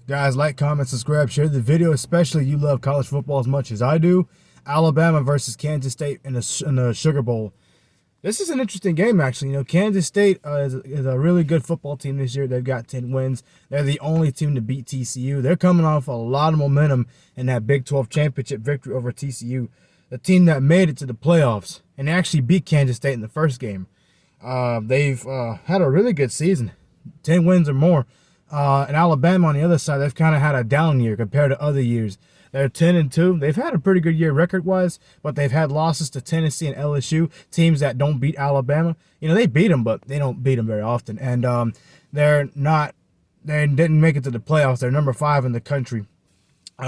Guys, like, comment, subscribe, share the video, especially you love college football as much as I do. Alabama versus Kansas State in the Sugar Bowl. This is an interesting game, actually. You know, Kansas State is a really good football team this year. They've got 10 wins. They're the only team to beat TCU. They're coming off a lot of momentum in that Big 12 championship victory over TCU, the team that made it to the playoffs and actually beat Kansas State in the first game. They've had a really good season, 10 wins or more. And Alabama on the other side, they've kind of had a down year compared to other years. They're 10-2. They've had a pretty good year record-wise, but they've had losses to Tennessee and LSU, teams that don't beat Alabama. You know, they beat them, but they don't beat them very often. And they didn't make it to the playoffs. They're number 5 in the country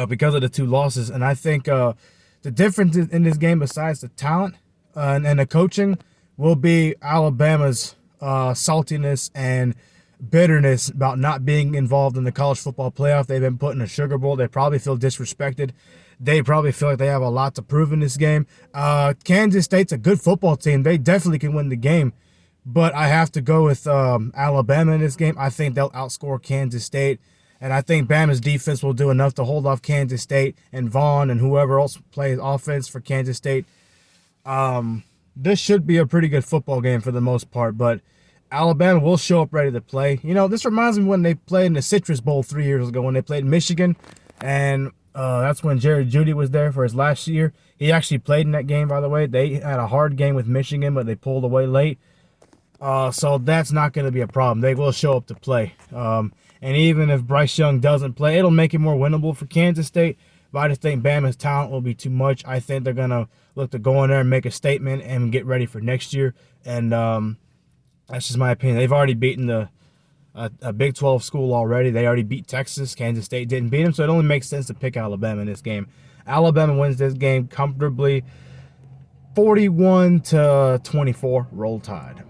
because of the 2 losses. And I think the difference in this game, besides the talent and the coaching, will be Alabama's saltiness and bitterness about not being involved in the college football playoff. They've been put in a Sugar Bowl. They probably feel disrespected. They probably feel like they have a lot to prove in this game. Kansas State's a good football team. They definitely can win the game, but I have to go with Alabama in this game. I think they'll outscore Kansas State, and I think Bama's defense will do enough to hold off Kansas State and Vaughn and whoever else plays offense for Kansas State. This should be a pretty good football game for the most part, but Alabama will show up ready to play. You know, this reminds me when they played in the Citrus Bowl 3 years ago when they played Michigan, and that's when Jerry Jeudy was there for his last year. He actually played in that game, by the way. They had a hard game with Michigan, but they pulled away late. So that's not going to be a problem. They will show up to play. And even if Bryce Young doesn't play, it'll make it more winnable for Kansas State. But I just think Bama's talent will be too much. I think they're going to look to go in there and make a statement and get ready for next year. And that's just my opinion. They've already beaten a Big 12 school already. They already beat Texas. Kansas State didn't beat them, so it only makes sense to pick Alabama in this game. Alabama wins this game comfortably, 41-24. Roll Tide.